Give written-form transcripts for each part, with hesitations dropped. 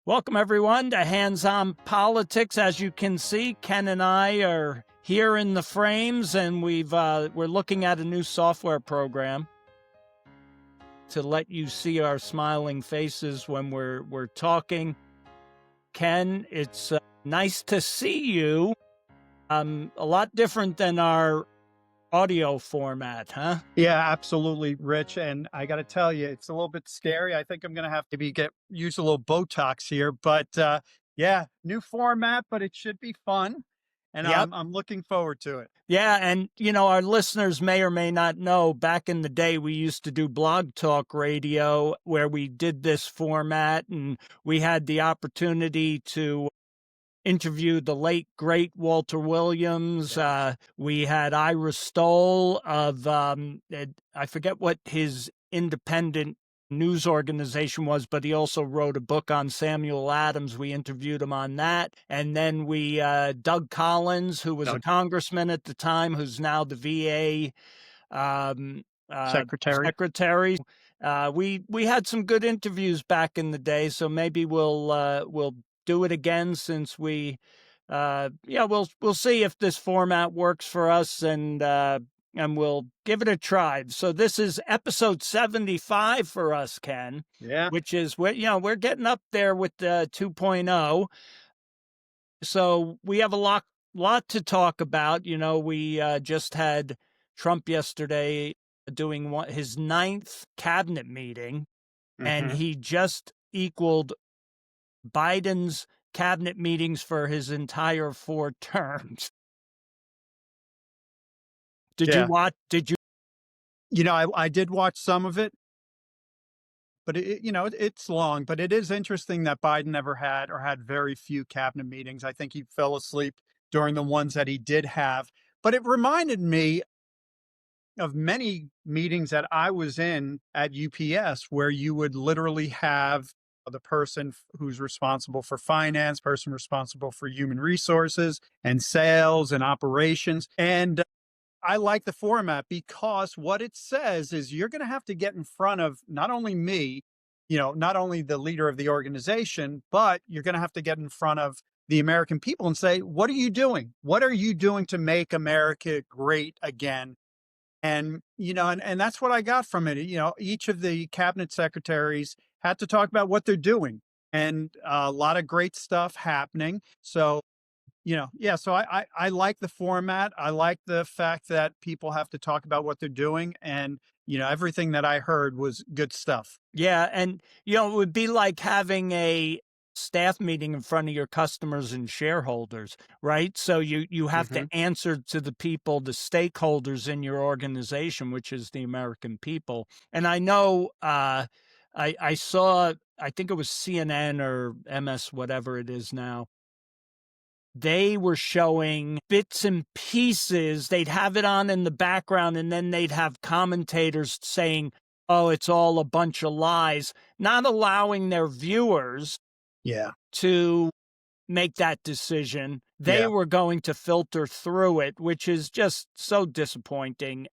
Welcome, everyone, to Hands On Politics. As you can see, Ken and I are here in the frames, and we're looking at a new software program to let you see our smiling faces when we're talking. Ken, it's nice to see you. A lot different than our audio format, huh? Yeah, absolutely, Rich. And I got to tell you, it's a little bit scary. I think I'm going to have to use a little Botox here, but yeah, new format, but it should be fun, and Yep. I'm looking forward to it. Yeah, and our listeners may or may not know, back in the day, we used to do Blog Talk Radio where we did this format, and we had the opportunity to interview the late, great Walter Williams. We had Ira Stoll of, I forget what his independent news organization was, but he also wrote a book on Samuel Adams. We interviewed him on that. And then Doug Collins, who was a Doug, congressman at the time, who's now the VA Secretary. secretary. We had some good interviews back in the day, so maybe we'll do it again, since we'll see if this format works for us, and we'll give it a try. So this is episode 75 for us, Ken, Yeah. which is we're getting up there with the 2.0. So we have a lot to talk about. We just had Trump yesterday doing his ninth cabinet meeting, and Hmm. he just equaled Biden's cabinet meetings for his entire 4 terms. Did you Yeah. watch? Did you? I did watch some of it, but it's long, but it is interesting that Biden never had or had very few cabinet meetings. I think he fell asleep during the ones that he did have. But it reminded me of many meetings that I was in at UPS where you would literally have the person who's responsible for finance, person responsible for human resources and sales and operations. And I like the format because what it says is you're going to have to get in front of not only me, not only the leader of the organization, but you're going to have to get in front of the American people and say, what are you doing? What are you doing to make America great again? And that's what I got from it. Each of the cabinet secretaries had to talk about what they're doing, and a lot of great stuff happening. So, yeah, so I like the format. I like the fact that people have to talk about what they're doing. And, everything that I heard was good stuff. Yeah, and it would be like having a staff meeting in front of your customers and shareholders, right? So you have to Hmm. answer to the people, the stakeholders in your organization, which is the American people. And I know I saw, I think it was CNN or MS, whatever it is now. They were showing bits and pieces. They'd have it on in the background, and then they'd have commentators saying, oh, it's all a bunch of lies, not allowing their viewers Yeah. to make that decision. They Yeah. were going to filter through it, which is just so disappointing.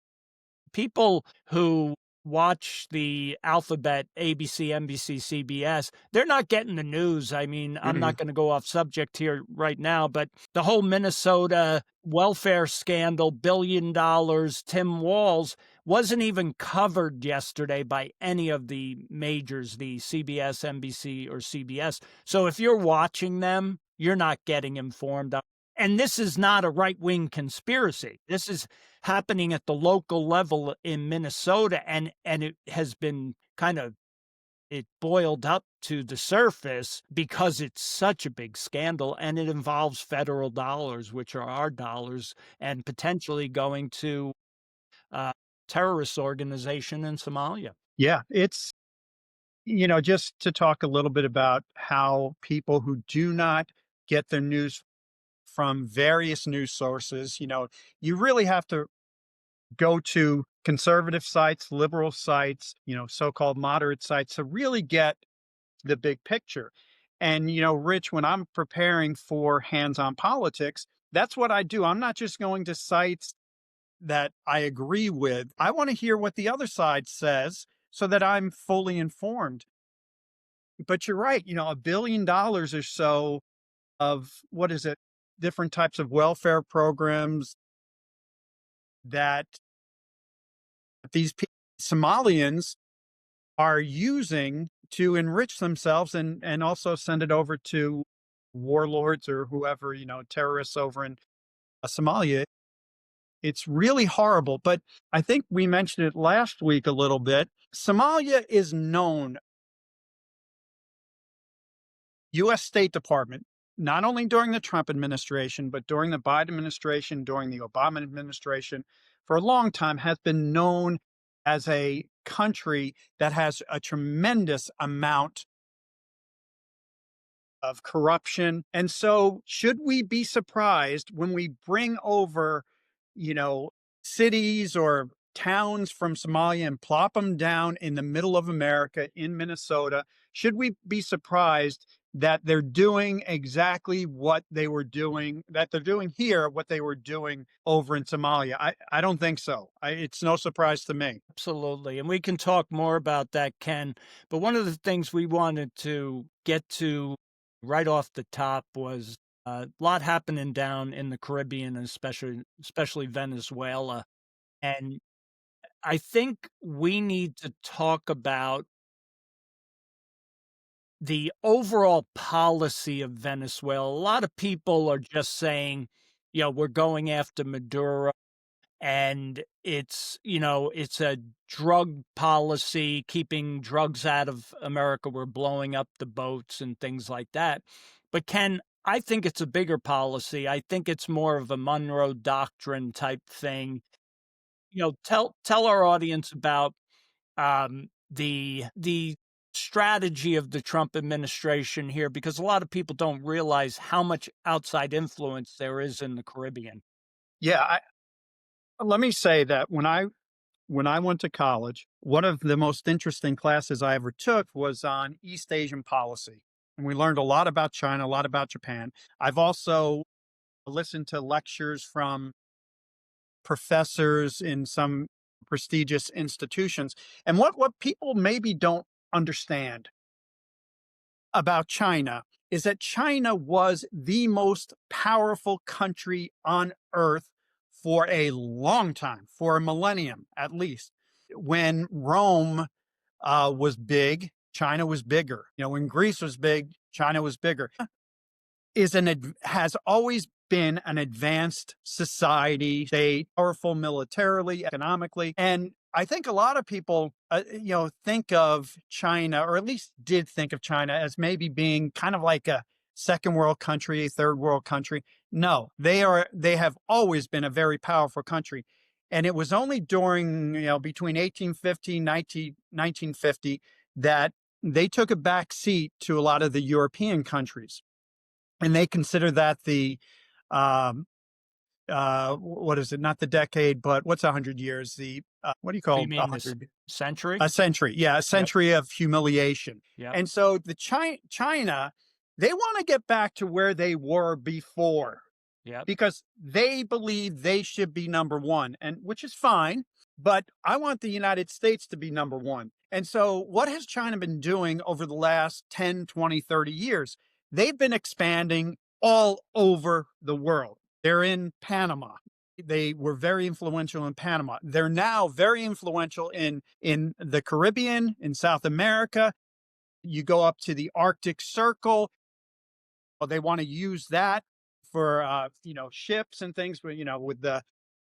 People who watch the alphabet, ABC, NBC, CBS, they're not getting the news. I mean, I'm not Mm-mm. going to go off subject here right now, but the whole Minnesota welfare scandal, $1 billion, Tim Walz, wasn't even covered yesterday by any of the majors, the CBS, NBC, or CBS. So if you're watching them, you're not getting informed. And this is not a right-wing conspiracy. This is happening at the local level in Minnesota, and it has been it boiled up to the surface because it's such a big scandal, and it involves federal dollars, which are our dollars, and potentially going to a terrorist organization in Somalia. Yeah. Just to talk a little bit about how people who do not get their news from various news sources, you really have to go to conservative sites, liberal sites, so-called moderate sites to really get the big picture. And, Rich, when I'm preparing for hands-on politics, that's what I do. I'm not just going to sites that I agree with. I want to hear what the other side says so that I'm fully informed. but you're right, $1 billion or so of what is it? Different types of welfare programs that Somalians are using to enrich themselves and also send it over to warlords or whoever, terrorists over in Somalia. It's really horrible. But I think we mentioned it last week a little bit. Somalia is known, US State Department, not only during the Trump administration, but during the Biden administration, during the Obama administration, for a long time has been known as a country that has a tremendous amount of corruption. And so, should we be surprised when we bring over, you know, cities or towns from Somalia and plop them down in the middle of America in Minnesota? Should we be surprised that they're doing exactly what they were doing, that they're doing here, what they were doing over in Somalia? I don't think so. It's no surprise to me. Absolutely. And we can talk more about that, Ken. But one of the things we wanted to get to right off the top was a lot happening down in the Caribbean, and especially Venezuela. And I think we need to talk about the overall policy of Venezuela. A lot of people are just saying, we're going after Maduro, and it's a drug policy, keeping drugs out of America. We're blowing up the boats and things like that. But Ken, I think it's a bigger policy. I think it's more of a Monroe Doctrine type thing. Tell our audience about the strategy of the Trump administration here, because a lot of people don't realize how much outside influence there is in the Caribbean. Yeah, let me say that when I went to college, one of the most interesting classes I ever took was on East Asian policy. And we learned a lot about China, a lot about Japan. I've also listened to lectures from professors in some prestigious institutions. And what people maybe don't understand about China is that China was the most powerful country on earth for a long time, for a millennium at least. When Rome was big, China was bigger. When Greece was big, China was bigger. Has always been an advanced society, state, powerful militarily, economically, and I think a lot of people, think of China, or at least did think of China, as maybe being kind of like a second world country, a third world country. No, they have always been a very powerful country. And it was only during, between 1850 and 1950 that they took a back seat to a lot of the European countries. And they consider that the, what is it? Not the decade, but what's 100 years? What do you call You mean this 100? century? A century. Yeah, a Yep. century of humiliation. Yep. And so China, they want to get back to where they were before Yep. because they believe they should be number one, and which is fine. But I want the United States to be number one. And so what has China been doing over the last 10, 20, 30 years? They've been expanding all over the world. They're in Panama. They were very influential in Panama. They're now very influential in the Caribbean, in South America. You go up to the Arctic Circle. Well, they want to use that for ships and things. But with the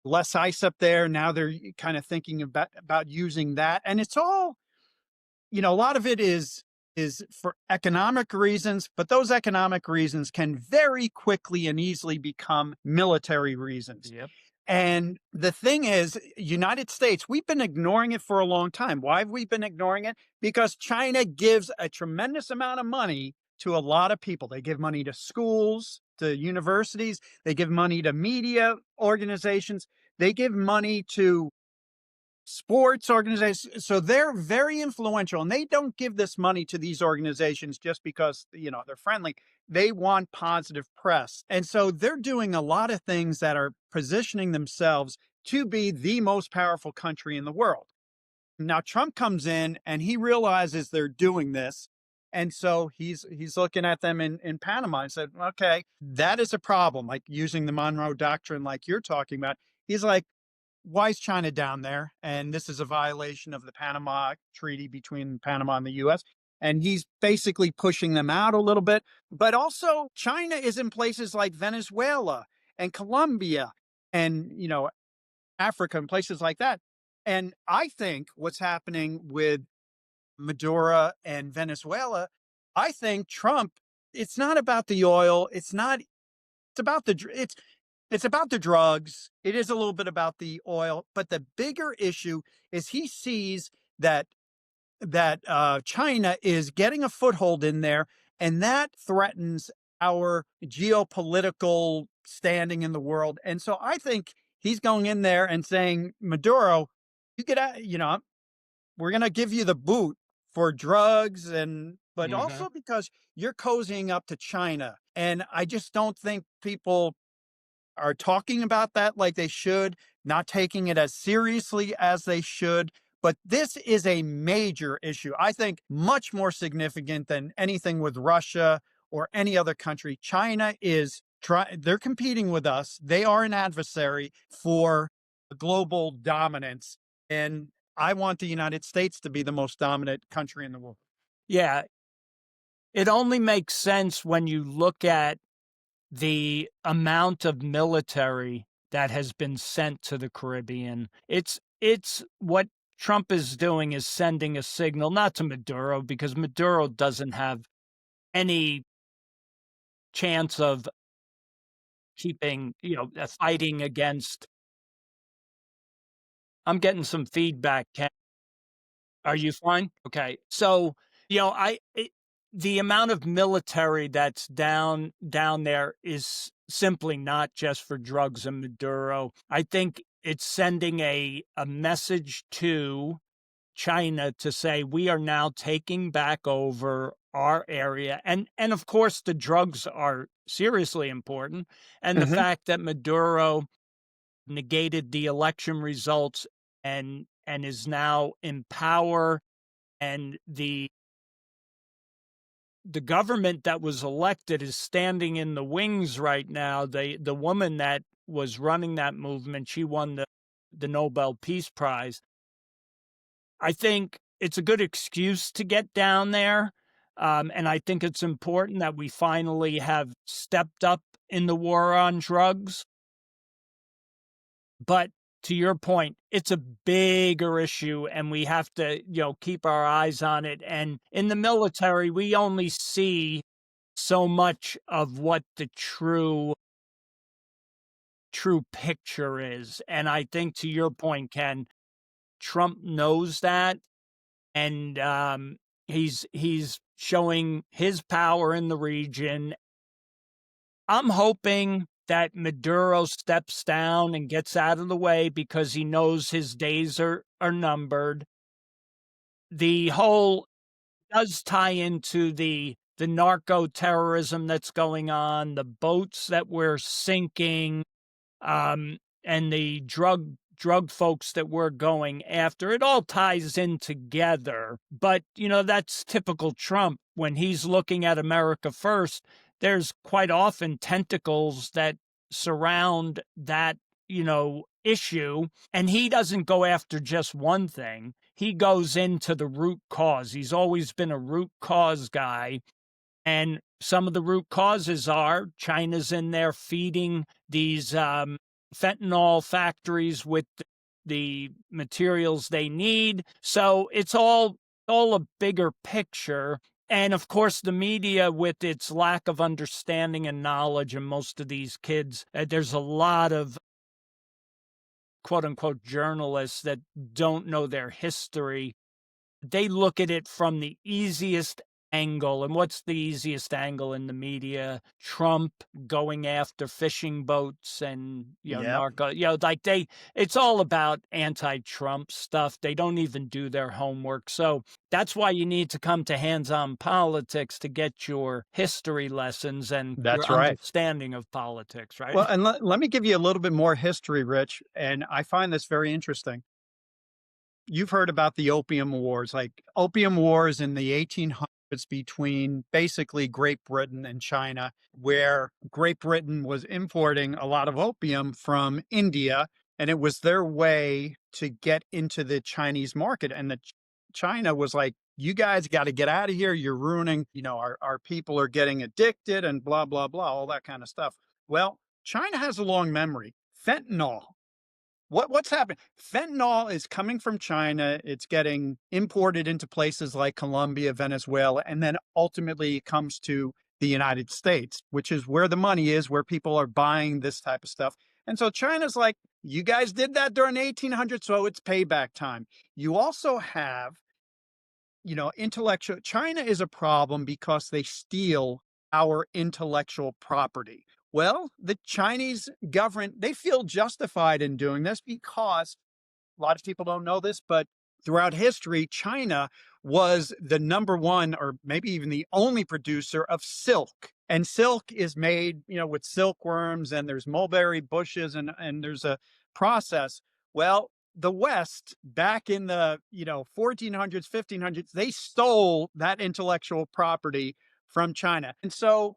less ice up there, now they're kind of thinking about using that. And it's all, a lot of it is for economic reasons, but those economic reasons can very quickly and easily become military reasons. Yep. And the thing is, United States, we've been ignoring it for a long time. Why have we been ignoring it? Because China gives a tremendous amount of money to a lot of people. They give money to schools, to universities, they give money to media organizations, they give money to sports organizations. So they're very influential, and they don't give this money to these organizations just because, they're friendly. They want positive press. And so they're doing a lot of things that are positioning themselves to be the most powerful country in the world. Now, Trump comes in and he realizes they're doing this. And so he's looking at them in Panama and said, okay, that is a problem. Like using the Monroe Doctrine, like you're talking about. He's like, why is China down there? And this is a violation of the Panama Treaty between Panama and the US. And he's basically pushing them out a little bit. But also, China is in places like Venezuela and Colombia and, Africa and places like that. And I think what's happening with Maduro and Venezuela, I think Trump, it's not about the oil. It's about it's about the drugs. It is a little bit about the oil, but the bigger issue is he sees that China is getting a foothold in there, and that threatens our geopolitical standing in the world. And so I think he's going in there and saying, Maduro, you get out, we're going to give you the boot for drugs but Hmm. also because you're cozying up to China. And I just don't think people are talking about that like they should, not taking it as seriously as they should. But this is a major issue. I think much more significant than anything with Russia or any other country. China is they're competing with us. They are an adversary for global dominance. And I want the United States to be the most dominant country in the world. Yeah, it only makes sense when you look at the amount of military that has been sent to the Caribbean. It's what Trump is doing is sending a signal, not to Maduro, because Maduro doesn't have any chance of keeping, fighting against. I'm getting some feedback. Are you fine? Okay. So, the amount of military that's down there is simply not just for drugs and Maduro. I think it's sending a message to China to say we are now taking back over our area. And of course the drugs are seriously important. And the Hmm. fact that Maduro negated the election results and is now in power, and the government that was elected is standing in the wings right now. The woman that was running that movement, she won the Nobel Peace Prize. I think it's a good excuse to get down there. And I think it's important that we finally have stepped up in the war on drugs. But to your point, it's a bigger issue and we have to, keep our eyes on it. And in the military, we only see so much of what the true picture is. And I think to your point, Ken, Trump knows that, and he's showing his power in the region. I'm hoping that Maduro steps down and gets out of the way because he knows his days are numbered. The whole does tie into the narco terrorism that's going on, the boats that we're sinking, and the drug folks that we're going after. It all ties in together. But, that's typical Trump. When he's looking at America first, there's quite often tentacles that surround that, issue. And he doesn't go after just one thing. He goes into the root cause. He's always been a root cause guy. And some of the root causes are China's in there feeding these fentanyl factories with the materials they need. So it's all a bigger picture. And of course, the media, with its lack of understanding and knowledge, and most of these kids, there's a lot of quote unquote journalists that don't know their history. They look at it from the easiest angle. And what's the easiest angle in the media? Trump going after fishing boats and, Yep. narco, it's all about anti-Trump stuff. They don't even do their homework. So that's why you need to come to Hands-On Politics to get your history lessons and your That's right. understanding of politics, right? Well, and let me give you a little bit more history, Rich. And I find this very interesting. You've heard about the Opium Wars, like Opium Wars in the 1800s. it's between basically Great Britain and China, where Great Britain was importing a lot of opium from India, and it was their way to get into the Chinese market. And China was like, you guys got to get out of here. You're ruining, our people are getting addicted and blah, blah, blah, all that kind of stuff. Well, China has a long memory. Fentanyl. What's happening? Fentanyl is coming from China. It's getting imported into places like Colombia, Venezuela, and then ultimately it comes to the United States, which is where the money is, where people are buying this type of stuff. And so China's like, you guys did that during the 1800s, so it's payback time. You also have, intellectual. China is a problem because they steal our intellectual property. Well, the Chinese government, they feel justified in doing this because a lot of people don't know this, but throughout history, China was the number one or maybe even the only producer of silk. And silk is made, with silkworms, and there's mulberry bushes, and there's a process. Well, the West back in the, 1400s, 1500s, they stole that intellectual property from China. And so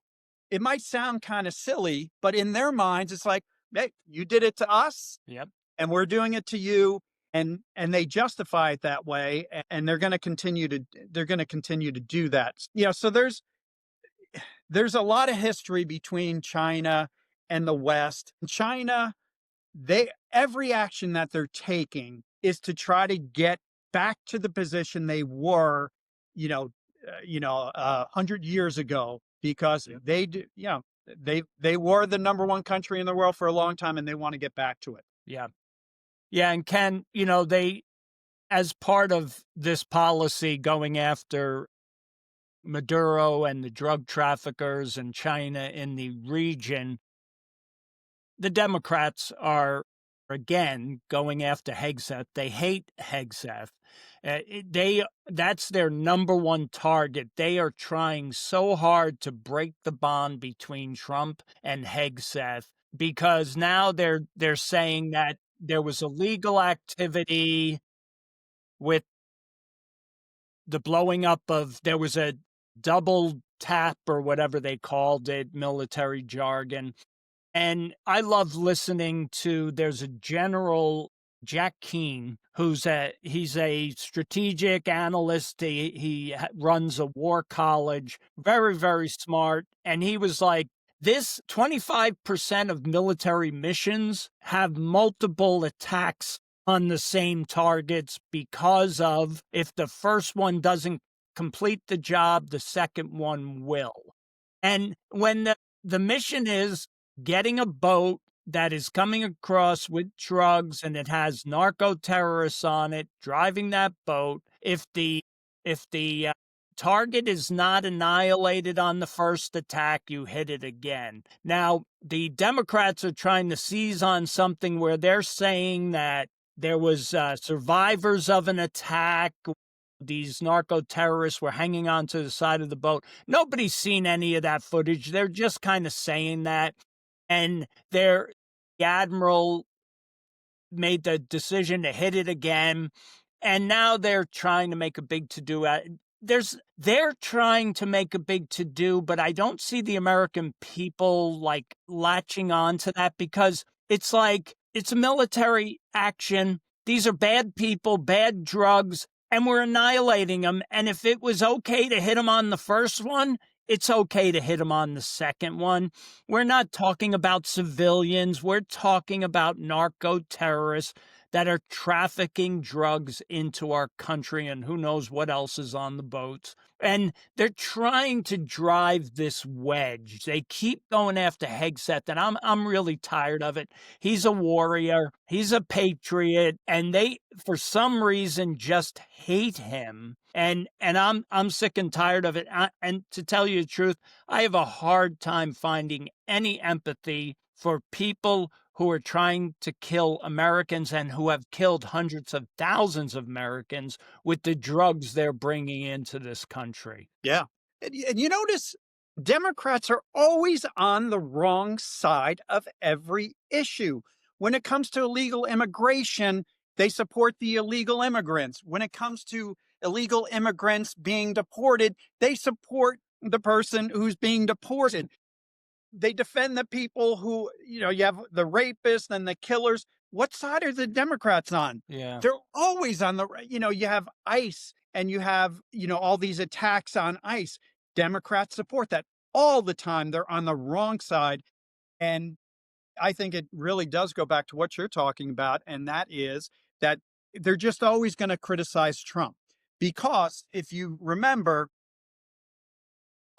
it might sound kind of silly, but in their minds, it's like, hey, you did it to us Yep. and we're doing it to you. And they justify it that way. And they're going to continue to do that. So there's a lot of history between China and the West. China, every action that they're taking is to try to get back to the position they were, 100 years ago, because they were the number one country in the world for a long time, and they want to get back to it. Yeah. Yeah. And Ken, they, as part of this policy going after Maduro and the drug traffickers and China in the region, the Democrats are again going after Hegseth. They hate Hegseth. That's their number one target. They are trying so hard to break the bond between Trump and Hegseth, because now they're saying that there was illegal activity with the blowing up of, there was a double tap or whatever they called it, military jargon. And I love listening to, there's a general, Jack Keane, he's a strategic analyst. He runs a war college, very, very smart. And he was like, this 25% of military missions have multiple attacks on the same targets, because of, if the first one doesn't complete the job, the second one will. And when the mission is getting a boat that is coming across with drugs and it has narco terrorists on it, driving that boat, if the target is not annihilated on the first attack, you hit it again. Now, the Democrats are trying to seize on something where they're saying that there was survivors of an attack. These narco terrorists were hanging onto the side of the boat. Nobody's seen any of that footage. They're just kind of saying that. And the admiral made the decision to hit it again. And now they're trying to make a big to-do. They're trying to make a big to-do, but I don't see the American people like latching on to that, because it's like, it's a military action. These are bad people, bad drugs, and we're annihilating them. And if it was okay to hit them on the first one, it's okay to hit them on the second one. We're not talking about civilians. We're talking about narco terrorists that are trafficking drugs into our country, and who knows what else is on the boats. And they're trying to drive this wedge. They keep going after Hegseth, and I'm really tired of it. He's a warrior. He's a patriot, and they, for some reason, just hate him. And I'm sick and tired of it. And to tell you the truth, I have a hard time finding any empathy for people who are trying to kill Americans and who have killed hundreds of thousands of Americans with the drugs they're bringing into this country. Yeah. And you notice Democrats are always on the wrong side of every issue. When it comes to illegal immigration, they support the illegal immigrants. When it comes to illegal immigrants being deported, they support the person who's being deported. They defend the people who, you have the rapists and the killers. What side are the Democrats on? Yeah. They're always on the right. You have ICE and you have, all these attacks on ICE. Democrats support that all the time. They're on the wrong side. And I think it really does go back to what you're talking about. And that is that they're just always going to criticize Trump. Because if you remember,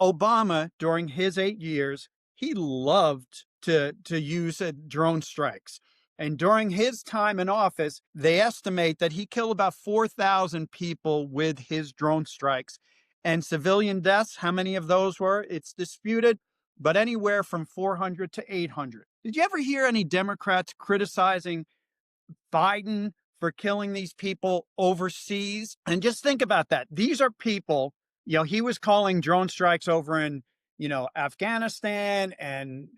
Obama, during his 8 years, he loved to use drone strikes. And during his time in office, they estimate that he killed about 4,000 people with his drone strikes. And civilian deaths, how many of those were? It's disputed, but anywhere from 400 to 800. Did you ever hear any Democrats criticizing Biden for killing these people overseas? And just think about that. These are people, he was calling drone strikes over in, Afghanistan and,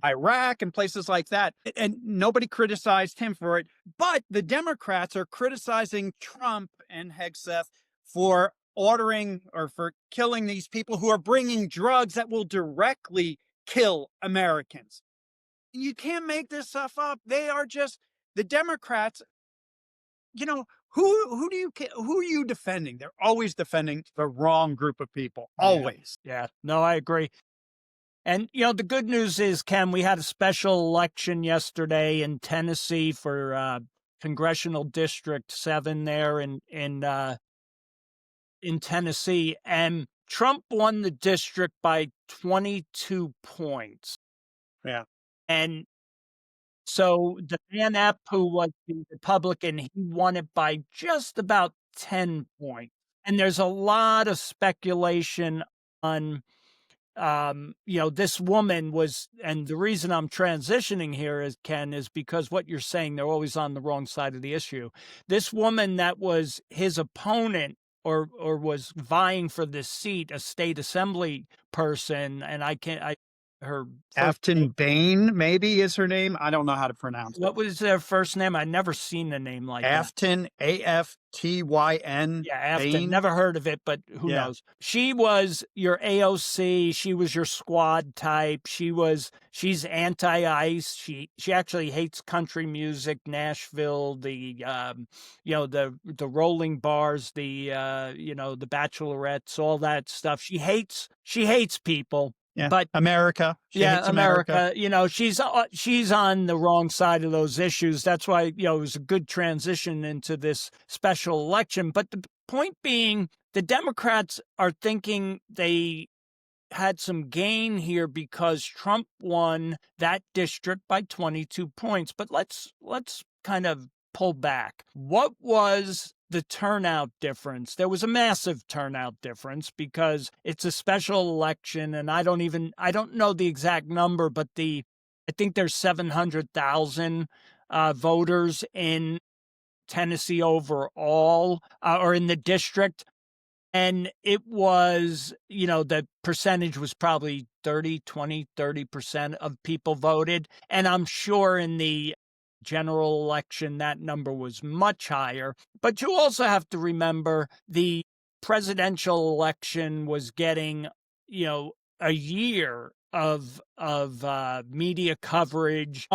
Iraq and places like that. And nobody criticized him for it. But the Democrats are criticizing Trump and Hegseth for ordering or for killing these people who are bringing drugs that will directly kill Americans. You can't make this stuff up. They are just the Democrats. Who are you defending? They're always defending the wrong group of people. Always. Yeah. No, I agree. And, the good news is, Ken, we had a special election yesterday in Tennessee for Congressional District 7 there in Tennessee. And Trump won the district by 22 points. Yeah. And so the Van Epp, who was the Republican, he won it by just about 10 points. And there's a lot of speculation on, this woman was, and the reason I'm transitioning here is, Ken, is because what you're saying, they're always on the wrong side of the issue. This woman that was his opponent or was vying for this seat, a state assembly person, and her Afton Bain, maybe is her name. I don't know how to pronounce what it. was their first name? I'd never seen a name like that. Afton, Aftyn. Yeah, Afton. Bain. Never heard of it, but who knows? She was your AOC. She was your squad type. She's anti-ICE. She actually hates country music, Nashville, the the rolling bars, the the bachelorettes, all that stuff. She hates people. Yeah, but America. She hates America. She's on the wrong side of those issues. That's why, it was a good transition into this special election. But the point being, the Democrats are thinking they had some gain here because Trump won that district by 22 points. But let's kind of pull back. What was the turnout difference? There was a massive turnout difference because it's a special election, and I don't know the exact number, but I think there's 700,000 voters in Tennessee overall, or in the district. And it was, the percentage was probably 30% of people voted. And I'm sure in the general election, that number was much higher. But you also have to remember the presidential election was getting, a year of media coverage.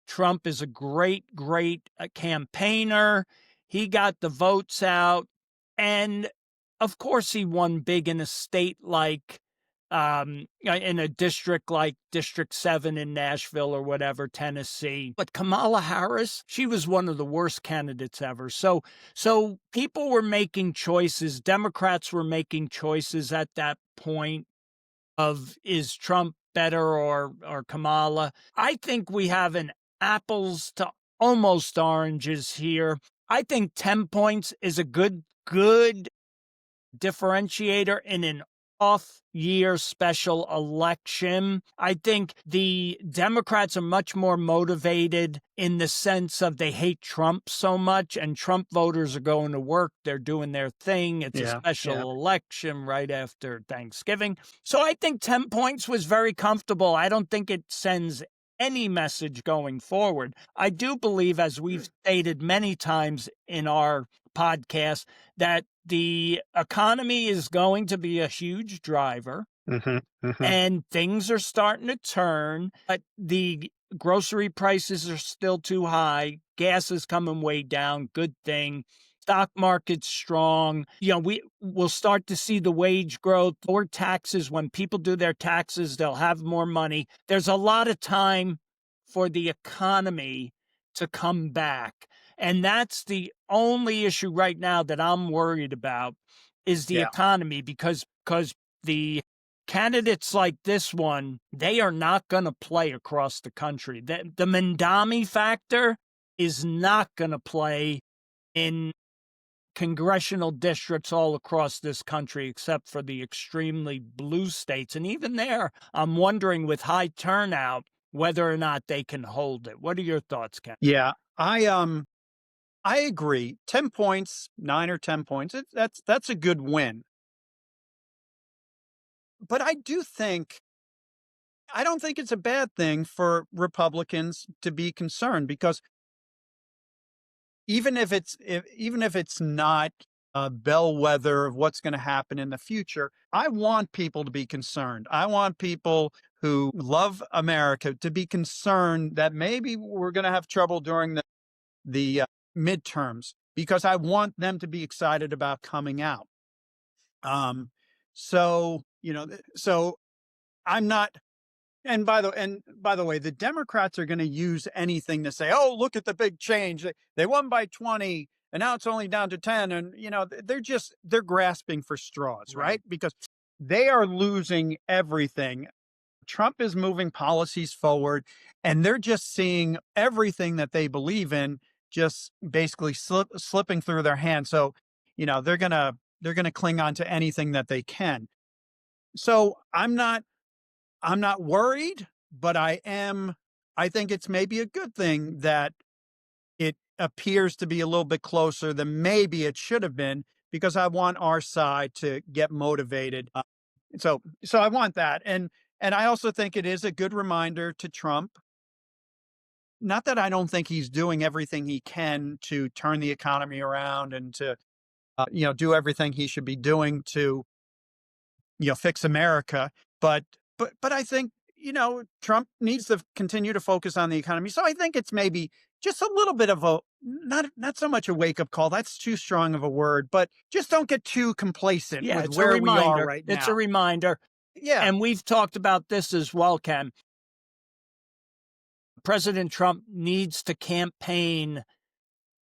Trump is a great campaigner. He got the votes out. And of course, he won big in a state like, in a district like District 7 in Nashville or whatever, Tennessee. But Kamala Harris, she was one of the worst candidates ever. So people were making choices. Democrats were making choices at that point of, is Trump better or Kamala? I think we have an apples to almost oranges here. I think 10 points is a good differentiator in an off-year special election. I think the Democrats are much more motivated in the sense of they hate Trump so much, and Trump voters are going to work. They're doing their thing. It's a special election right after Thanksgiving. So I think 10 points was very comfortable. I don't think it sends any message going forward. I do believe, as we've stated many times in our podcast, that the economy is going to be a huge driver Hmm. Hmm. and things are starting to turn, but the grocery prices are still too high. Gas is coming way down. Good thing. Stock market's strong. We will start to see the wage growth or taxes. When people do their taxes, they'll have more money. There's a lot of time for the economy to come back. And that's the only issue right now that I'm worried about is the Yeah. economy because the candidates like this one, they are not going to play across the country. The Mandami factor is not going to play in congressional districts all across this country, except for the extremely blue states. And even there, I'm wondering with high turnout whether or not they can hold it. What are your thoughts, Ken? Yeah. I agree. 10 points, 9 or 10 points. That's a good win. But I don't think it's a bad thing for Republicans to be concerned because even if it's not a bellwether of what's going to happen in the future, I want people to be concerned. I want people who love America to be concerned that maybe we're going to have trouble during the midterms because I want them to be excited about coming out. Um, so so I'm not. And by the way, the Democrats are going to use anything to say, "Oh, look at the big change. They won by 20, and now it's only down to 10." And they're grasping for straws, Right. right? Because they are losing everything. Trump is moving policies forward, and they're just seeing everything that they believe in just basically slipping through their hands. So, they're gonna cling on to anything that they can. So I'm not worried, but I think it's maybe a good thing that it appears to be a little bit closer than maybe it should have been because I want our side to get motivated. So I want that. And I also think it is a good reminder to Trump. Not that I don't think he's doing everything he can to turn the economy around and to do everything he should be doing to fix America. But I think Trump needs to continue to focus on the economy. So I think it's maybe just a little bit of a not so much a wake up call. That's too strong of a word, but just don't get too complacent Yeah, with it's a where we are reminder. right It's a now. reminder. Yeah, And we've talked about this as well, Ken. President Trump needs to campaign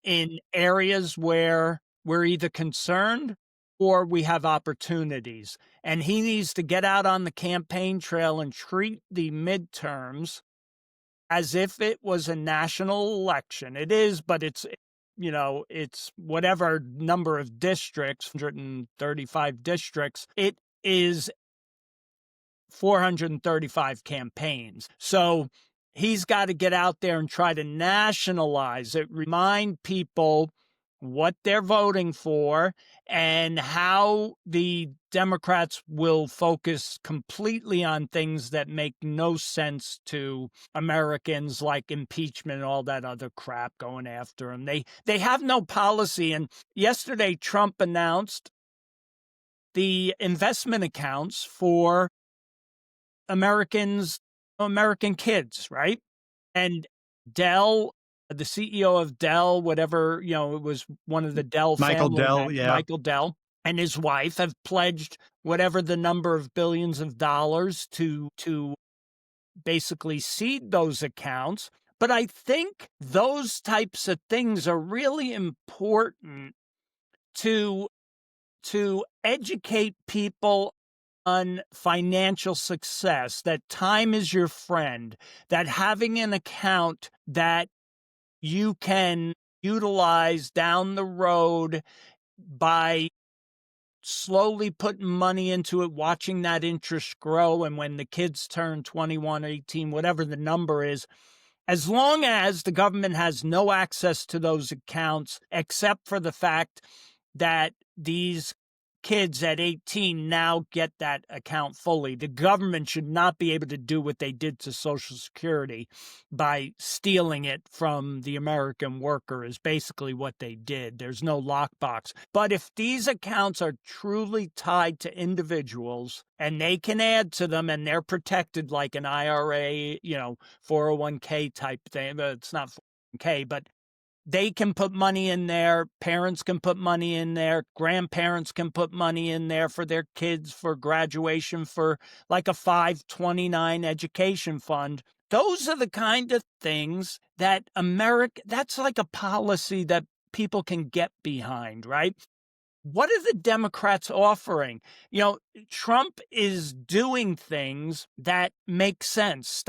in areas where we're either concerned or we have opportunities. And he needs to get out on the campaign trail and treat the midterms as if it was a national election. It is, but it's whatever number of districts, 135 districts. It is 435 campaigns. So he's got to get out there and try to nationalize it, remind people what they're voting for and how the Democrats will focus completely on things that make no sense to Americans, like impeachment and all that other crap going after them. They have no policy. And yesterday, Trump announced the investment accounts for American kids, right? And Dell, the CEO of Dell, whatever, it was one of the Dell Michael family Dell. men, Yeah, Michael Dell, and his wife have pledged whatever the number of billions of dollars to basically seed those accounts. But I think those types of things are really important to educate people on financial success, that time is your friend, that having an account that you can utilize down the road by slowly putting money into it, watching that interest grow. And when the kids turn 21, 18, whatever the number is, as long as the government has no access to those accounts, except for the fact that these kids at 18 now get that account fully. The government should not be able to do what they did to Social Security by stealing it from the American worker, is basically what they did. There's no lockbox. But if these accounts are truly tied to individuals and they can add to them and they're protected like an IRA, 401k type thing, but it's not 401k, but they can put money in there. Parents can put money in there. Grandparents can put money in there for their kids for graduation, for like a 529 education fund. Those are the kind of things that that's like a policy that people can get behind, right? What are the Democrats offering? Trump is doing things that make sense.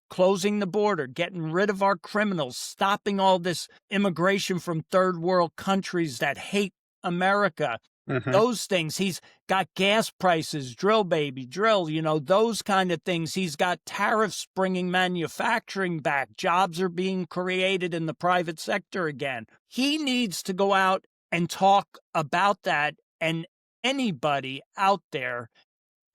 Closing the border, getting rid of our criminals, stopping all this immigration from third world countries that hate America. Those things. He's got gas prices, drill baby, drill, those kind of things. He's got tariffs bringing manufacturing back. Jobs are being created in the private sector again. He needs to go out and talk about that. And anybody out there,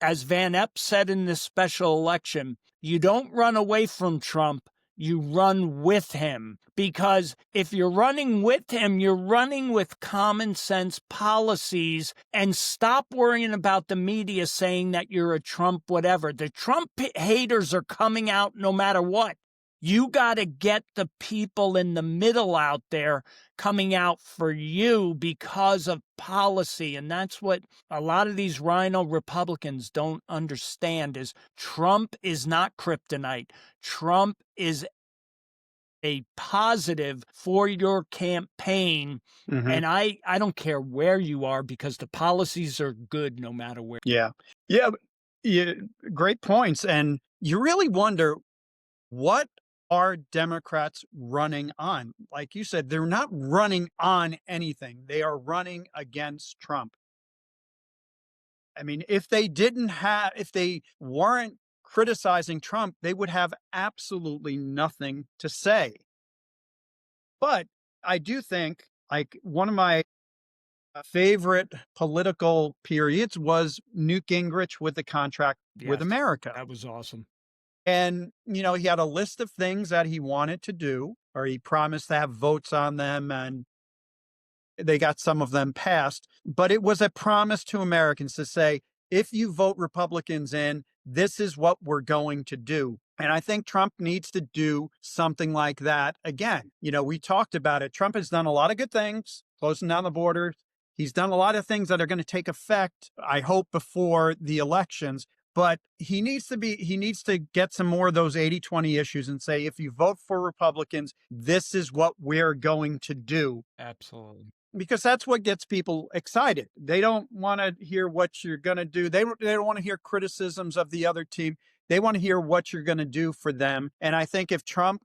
as Van Epp said in this special election, you don't run away from Trump, you run with him. Because if you're running with him, you're running with common sense policies, and stop worrying about the media saying that you're a Trump whatever. The Trump haters are coming out no matter what. You got to get the people in the middle out there coming out for you because of policy. And that's what a lot of these rhino Republicans don't understand, is Trump is not kryptonite. Trump is a positive for your campaign. And I don't care where you are, because the policies are good no matter where. Yeah. Great points. And you really wonder, what are Democrats running on? Like you said, they're not running on anything. They are running against Trump. I mean, if they weren't criticizing Trump, they would have absolutely nothing to say. But I do think, like, one of my favorite political periods was Newt Gingrich with the contract with America. That was awesome. And, he had a list of things that he wanted to do, or he promised to have votes on them, and they got some of them passed. But it was a promise to Americans to say, if you vote Republicans in, this is what we're going to do. And I think Trump needs to do something like that again. We talked about it. Trump has done a lot of good things, closing down the borders. He's done a lot of things that are going to take effect, I hope, before the elections. But he needs to get some more of those 80-20 issues and say, if you vote for Republicans, this is what we're going to do. Absolutely. Because that's what gets people excited. They don't want to hear what you're going to do. They don't want to hear criticisms of the other team. They want to hear what you're going to do for them. And I think if Trump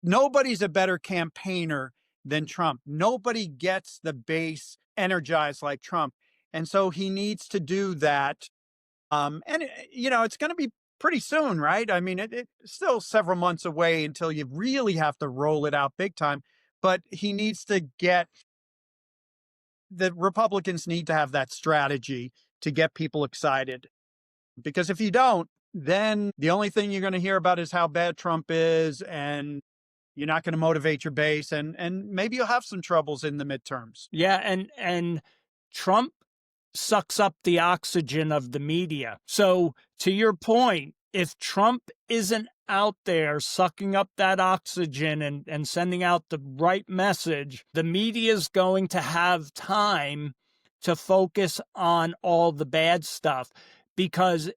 nobody's a better campaigner than Trump. Nobody gets the base energized like Trump. And so he needs to do that. It's going to be pretty soon, right? I mean, it's still several months away until you really have to roll it out big time. But he needs to the Republicans need to have that strategy to get people excited. Because if you don't, then the only thing you're going to hear about is how bad Trump is, and you're not going to motivate your base, and maybe you'll have some troubles in the midterms. Yeah, and Trump sucks up the oxygen of the media. So to your point, if Trump isn't out there sucking up that oxygen and sending out the right message, the media is going to have time to focus on all the bad stuff. Because,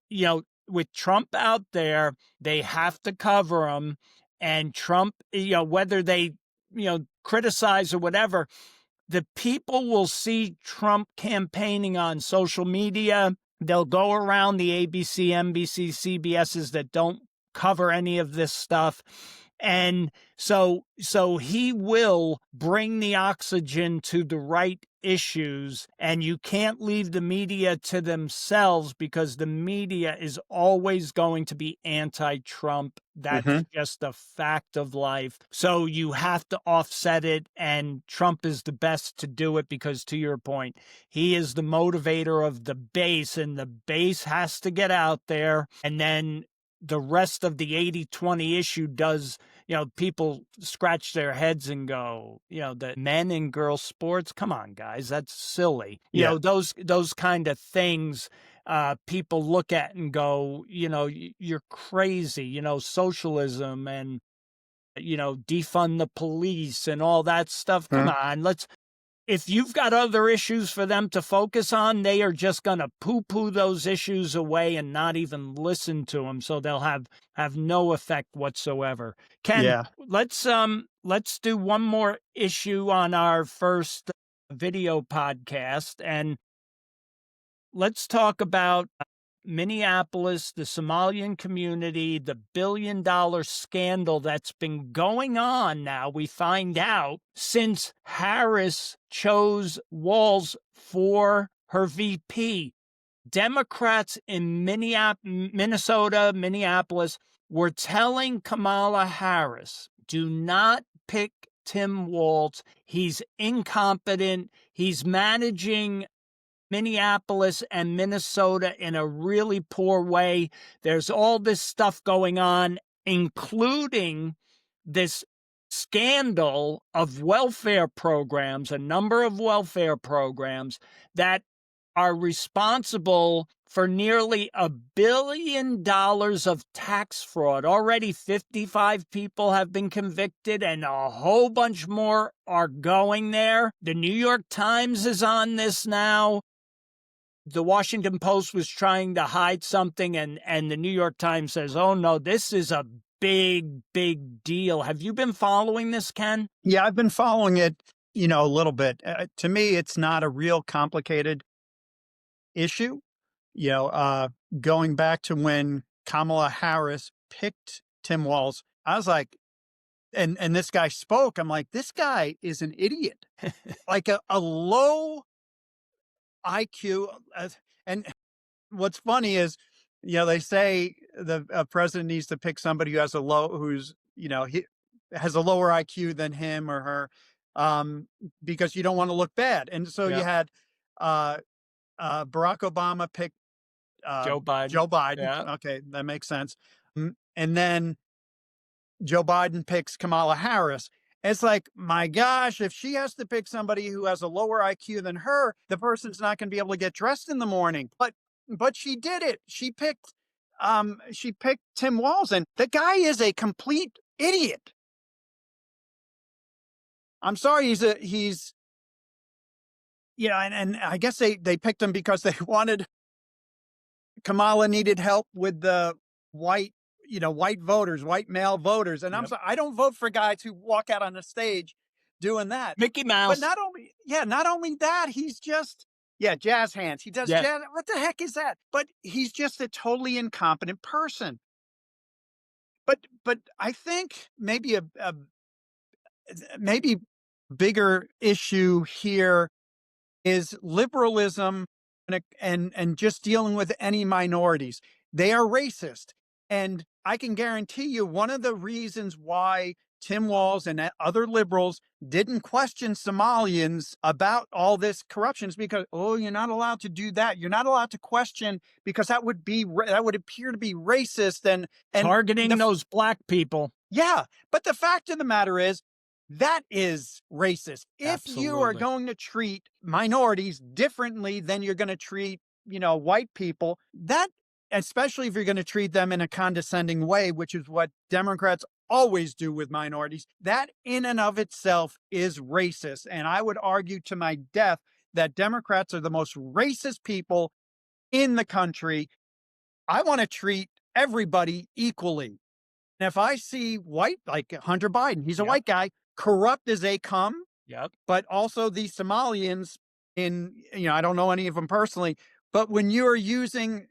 with Trump out there, they have to cover him. And Trump, whether they, criticize or whatever, the people will see Trump campaigning on social media. They'll go around the ABC, NBC, CBSs that don't cover any of this stuff, And so he will bring the oxygen to the right issues, and you can't leave the media to themselves because the media is always going to be anti-Trump. That's Hmm. just a fact of life. So you have to offset it, and Trump is the best to do it because, to your point, he is the motivator of the base, and the base has to get out there. And then the rest of the 80-20 issue does, people scratch their heads and go, the men and girls sports, come on, guys, that's silly. Yeah. Those kind of things, people look at and go, you're crazy, socialism and, defund the police and all that stuff. Come Hmm. on, if you've got other issues for them to focus on, they are just going to poo-poo those issues away and not even listen to them. So they'll have no effect whatsoever. Ken, Yeah. let's do one more issue on our first video podcast, and let's talk about Minneapolis, the Somalian community, the $1 billion scandal that's been going on now, we find out, since Harris chose Walz for her VP. Democrats in Minnesota, Minneapolis, were telling Kamala Harris, do not pick Tim Walz. He's incompetent. He's managing Minneapolis and Minnesota in a really poor way. There's all this stuff going on, including this scandal of welfare programs, a number of welfare programs that are responsible for nearly $1 billion of tax fraud. Already 55 people have been convicted and a whole bunch more are going there. The New York Times is on this now. The Washington Post was trying to hide something, and the New York Times says, oh, no, this is a big, big deal. Have you been following this, Ken? Yeah, I've been following it, a little bit. To me, it's not a real complicated issue. Going back to when Kamala Harris picked Tim Walz, I was like, and this guy spoke. I'm like, this guy is an idiot, like a low IQ. And what's funny is, they say the president needs to pick somebody who has he has a lower IQ than him or her, because you don't want to look bad. And so you Yeah. had uh, Barack Obama pick Joe Biden. Joe Biden. Yeah. Okay, that makes sense. And then Joe Biden picks Kamala Harris. It's like, my gosh, if she has to pick somebody who has a lower IQ than her, the person's not going to be able to get dressed in the morning. But she did it. She picked Tim Walz, and the guy is a complete idiot. I'm sorry, he's and I guess they picked him because they wanted Kamala needed help with the white white voters, white male voters. And I'm Yep. sorry, I don't vote for guys who walk out on the stage doing that. Mickey But Mouse. not only that, he's just, jazz hands. He does Yeah. jazz. What the heck is that? But he's just a totally incompetent person. But I think maybe a maybe bigger issue here is liberalism and just dealing with any minorities. They are racist. And I can guarantee you one of the reasons why Tim Walz and other liberals didn't question Somalians about all this corruption is because, oh, you're not allowed to do that. You're not allowed to question because that would appear to be racist and Targeting those black people. yeah. But the fact of the matter is, that is racist. If you are Absolutely. going to treat minorities differently than you're going to treat, white people, that, especially if you're going to treat them in a condescending way, which is what Democrats always do with minorities, that in and of itself is racist. And I would argue to my death that Democrats are the most racist people in the country. I want to treat everybody equally. And if I see white, like Hunter Biden, he's a Yep. white guy, corrupt as they come, Yep. but also the Somalians I don't know any of them personally, but when you're using,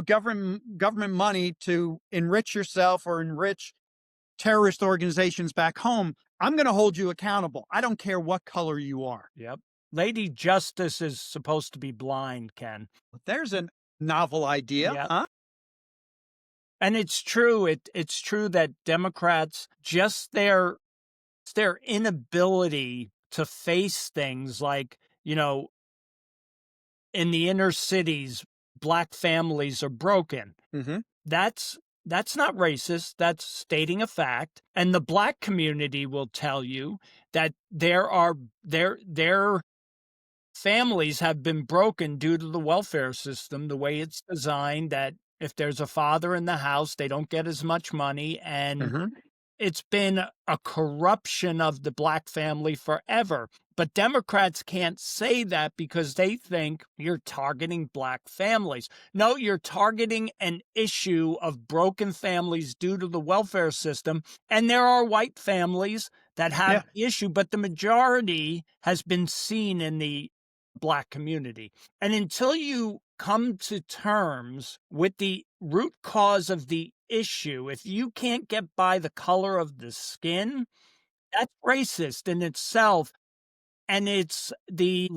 government money to enrich yourself or enrich terrorist organizations back home, I'm going to hold you accountable. I don't care what color you are. Yep. Lady Justice is supposed to be blind, Ken. There's a novel idea, Yep. huh? And it's true. It's true that Democrats, just their inability to face things like, in the inner cities, black families are broken. Mm-hmm. That's that's not racist. That's stating a fact. And the black community will tell you that their families have been broken due to the welfare system, the way it's designed, that if there's a father in the house, they don't get as much money. And Mm-hmm. it's been a corruption of the black family forever. But Democrats can't say that because they think you're targeting black families. No, you're targeting an issue of broken families due to the welfare system. And there are white families that have Yeah. the issue, but the majority has been seen in the black community. And until you come to terms with the root cause of the issue, if you can't get by the color of the skin, that's racist in itself. And it's the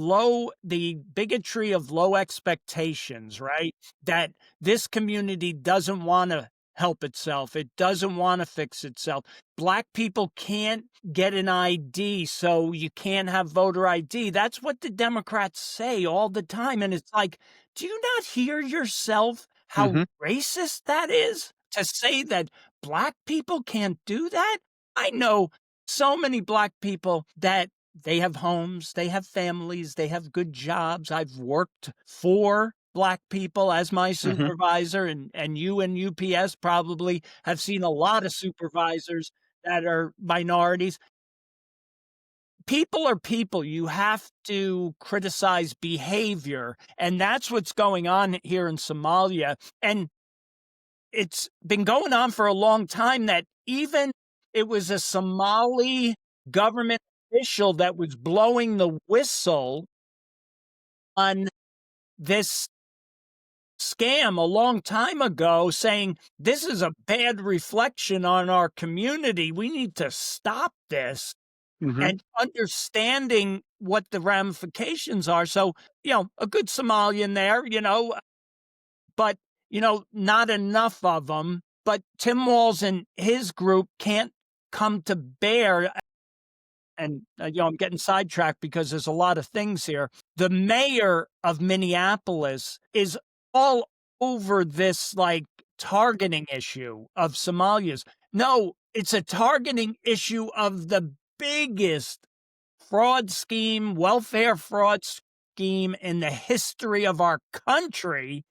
bigotry of low expectations, right? That this community doesn't want to help itself. It doesn't want to fix itself. Black people can't get an ID, so you can't have voter ID. That's what the Democrats say all the time. And it's like, do you not hear yourself how Mm-hmm. racist that is to say that black people can't do that? I know so many black people that they have homes, they have families, they have good jobs. I've worked for black people as my Mm-hmm. supervisor, and you and UPS probably have seen a lot of supervisors that are minorities. People are people. You have to criticize behavior, and that's what's going on here in Somalia. And it's been going on for a long time that even it was a Somali government official that was blowing the whistle on this scam a long time ago, saying this is a bad reflection on our community. We need to stop this, Mm-hmm. and understanding what the ramifications are. So, a good Somalian there, but, not enough of them. But Tim Walz and his group can't come to bear. And, I'm getting sidetracked because there's a lot of things here. The mayor of Minneapolis is all over this like targeting issue of Somalians. No, it's a targeting issue of the biggest fraud scheme, welfare fraud scheme in the history of our country.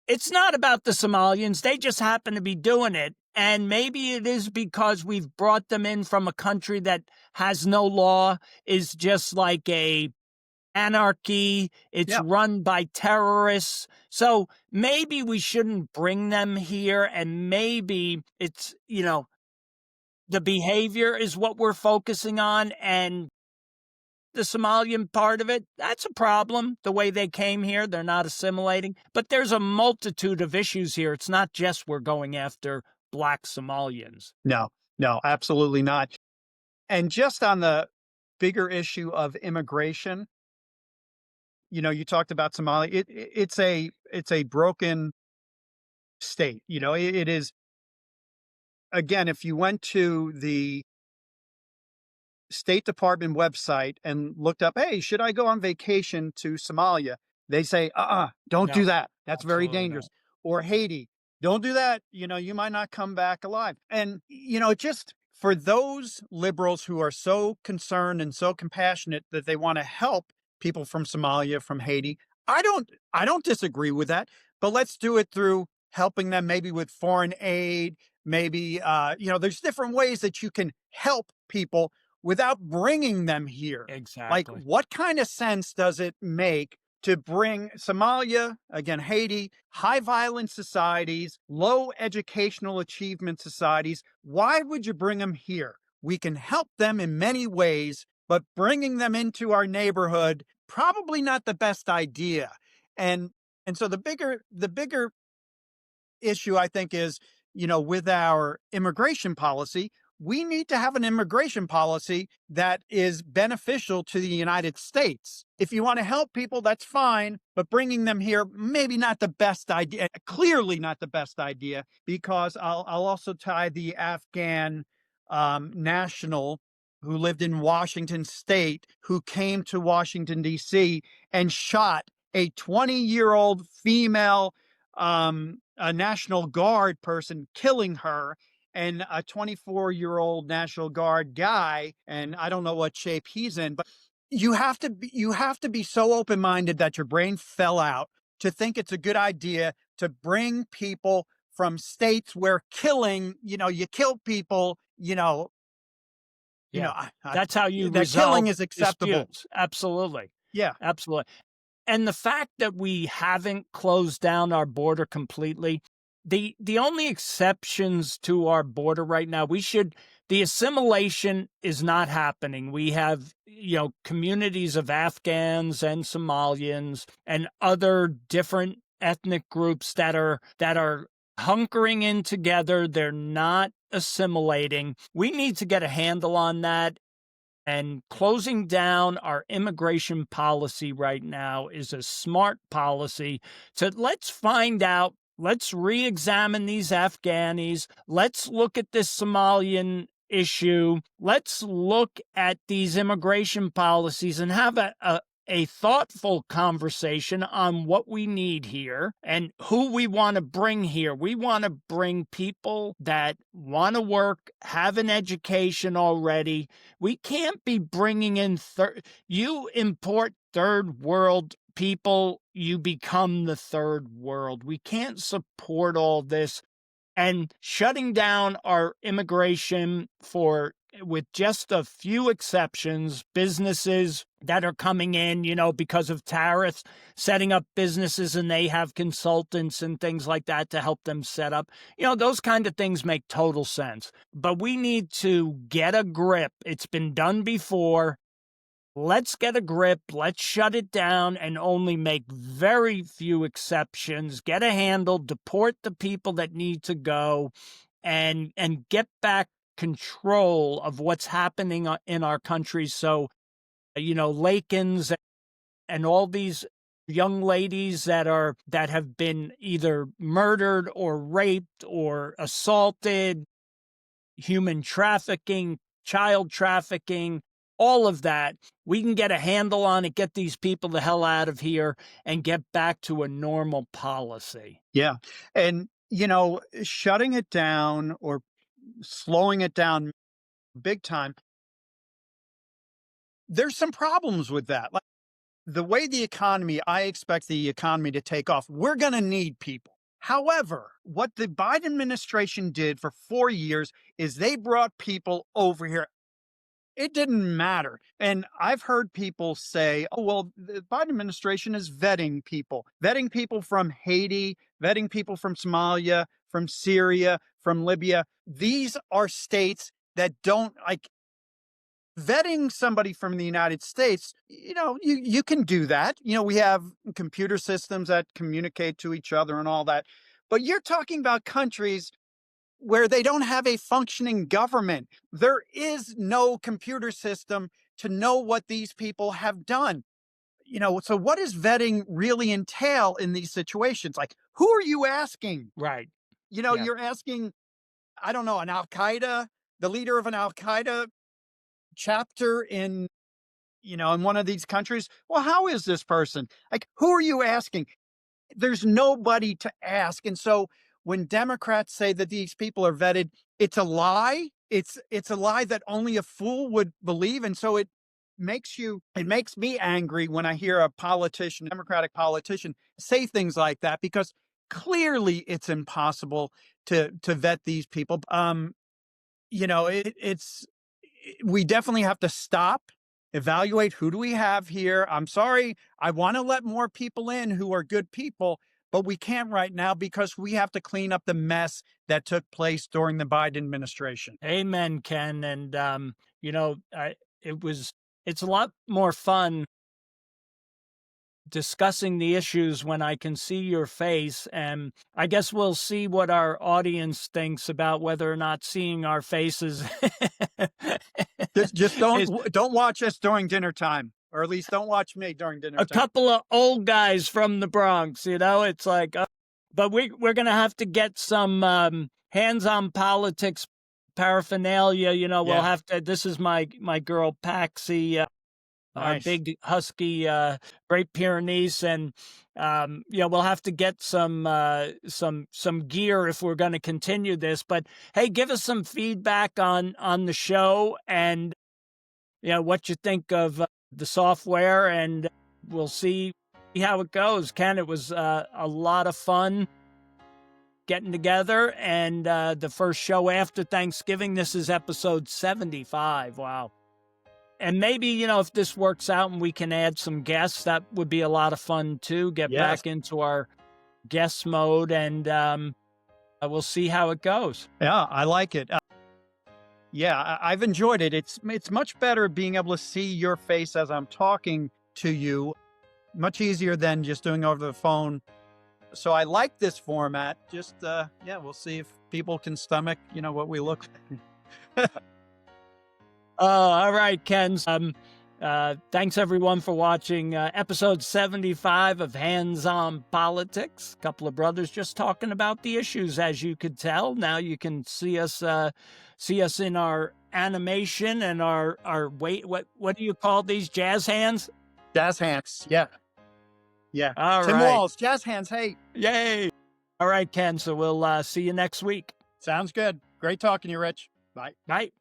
It's not about the Somalians. They just happen to be doing it. And maybe it is because we've brought them in from a country that has no law, is just like a anarchy. It's Yeah. run by terrorists. So maybe we shouldn't bring them here. And maybe it's, the behavior is what we're focusing on. And the Somalian part of it, that's a problem. The way they came here, they're not assimilating. But there's a multitude of issues here. It's not just we're going after black Somalians. No, no, absolutely not. And just on the bigger issue of immigration, you talked about Somalia. It's a broken state. It is, again, if you went to the State Department website and looked up, hey, should I go on vacation to Somalia? They say, don't do No, that. That's very absolutely dangerous. not. Or Haiti, don't do that. You might not come back alive. And, just for those liberals who are so concerned and so compassionate that they want to help people from Somalia, from Haiti, I don't disagree with that. But let's do it through helping them maybe with foreign aid. Maybe, there's different ways that you can help people without bringing them here. Like, Exactly. what kind of sense does it make to bring Somalia, again, Haiti, high violence societies, low educational achievement societies? Why would you bring them here? We can help them in many ways, but bringing them into our neighborhood, probably not the best idea. And so the bigger issue, I think, is, with our immigration policy, we need to have an immigration policy that is beneficial to the United States. If you want to help people, that's fine, but bringing them here, maybe not the best idea, clearly not the best idea, because I'll also tie the Afghan national who lived in Washington state, who came to Washington, D.C., and shot a 20-year-old female a National Guard person, killing her, and a 24-year-old National Guard guy, and I don't know what shape he's in, but you have to be so open-minded that your brain fell out to think it's a good idea to bring people from states where killing, you kill people, Yeah. I That's how you that killing resolve is acceptable. disputes. Absolutely. Yeah. Absolutely. And the fact that we haven't closed down our border completely, the only exceptions to our border right now, the assimilation is not happening. We have, communities of Afghans and Somalians and other different ethnic groups that are hunkering in together. They're not assimilating. We need to get a handle on that, and closing down our immigration policy right now is a smart policy. So let's find out, let's re examine these Afghanis, let's look at this Somalian issue, let's look at these immigration policies and have a thoughtful conversation on what we need here and who we want to bring here. We want to bring people that want to work, have an education already. We can't be bringing in you import third world people, you become the third world. We can't support all this, and shutting down our immigration with just a few exceptions, businesses that are coming in, because of tariffs, setting up businesses, and they have consultants and things like that to help them set up. Those kind of things make total sense. But we need to get a grip. It's been done before. Let's get a grip. Let's shut it down and only make very few exceptions. Get a handle, deport the people that need to go, and get back control of what's happening in our country. So, Lakins and all these young ladies that have been either murdered or raped or assaulted, human trafficking, child trafficking, all of that, we can get a handle on it, get these people the hell out of here, and get back to a normal policy. Yeah. And, shutting it down or slowing it down big time, there's some problems with that. Like the way I expect the economy to take off. We're going to need people. However, what the Biden administration did for 4 years is they brought people over here. It didn't matter. And I've heard people say, oh, well, the Biden administration is vetting people from Haiti, vetting people from Somalia, from Syria, from Libya. These are states that don't like vetting somebody from the United States. You can do that. We have computer systems that communicate to each other and all that. But you're talking about countries where they don't have a functioning government. There is no computer system to know what these people have done. So what does vetting really entail in these situations? Like, who are you asking? Right. Yeah. You're asking, I don't know, the leader of an Al Qaeda chapter in one of these countries. Well, how is this person? Like, who are you asking? There's nobody to ask. And so when Democrats say that these people are vetted, it's a lie. It's a lie that only a fool would believe. And so it makes me angry when I hear a Democratic politician say things like that, because clearly it's impossible to vet these people. We definitely have to stop, evaluate, who do we have here? I'm sorry, I want to let more people in who are good people, but we can't right now because we have to clean up the mess that took place during the Biden administration. Amen, Ken. And, it's a lot more fun discussing the issues when I can see your face. And I guess we'll see what our audience thinks about whether or not seeing our faces Just is don't watch us during dinner time, or at least don't watch me during dinner a time. couple of old guys from the Bronx, it's like, but we're going to have to get some Hands on Politics paraphernalia. We'll Yeah, have to, this is my girl Paxi, our nice. big husky Great Pyrenees, and we'll have to get some gear if we're going to continue this. But hey, give us some feedback on the show, and what you think of the software, and we'll see how it goes. Ken, it was a lot of fun getting together, and the first show after Thanksgiving. This is episode 75. Wow. And maybe, if this works out and we can add some guests, that would be a lot of fun too. Get Yes. back into our guest mode, and we'll see how it goes. Yeah, I like it. Yeah, I've enjoyed it. It's much better being able to see your face as I'm talking to you. Much easier than just doing over the phone. So I like this format. Just yeah, we'll see if people can stomach, what we look like. All right, Ken. Thanks everyone for watching episode 75 of Hands on Politics. A couple of brothers just talking about the issues, as you could tell. Now you can see us in our animation and our wait. What do you call these, jazz hands? Jazz hands. Yeah. Yeah. All Tim right. Walls, jazz hands. Hey. Yay! All right, Ken. So we'll see you next week. Sounds good. Great talking to you, Rich. Bye. Bye.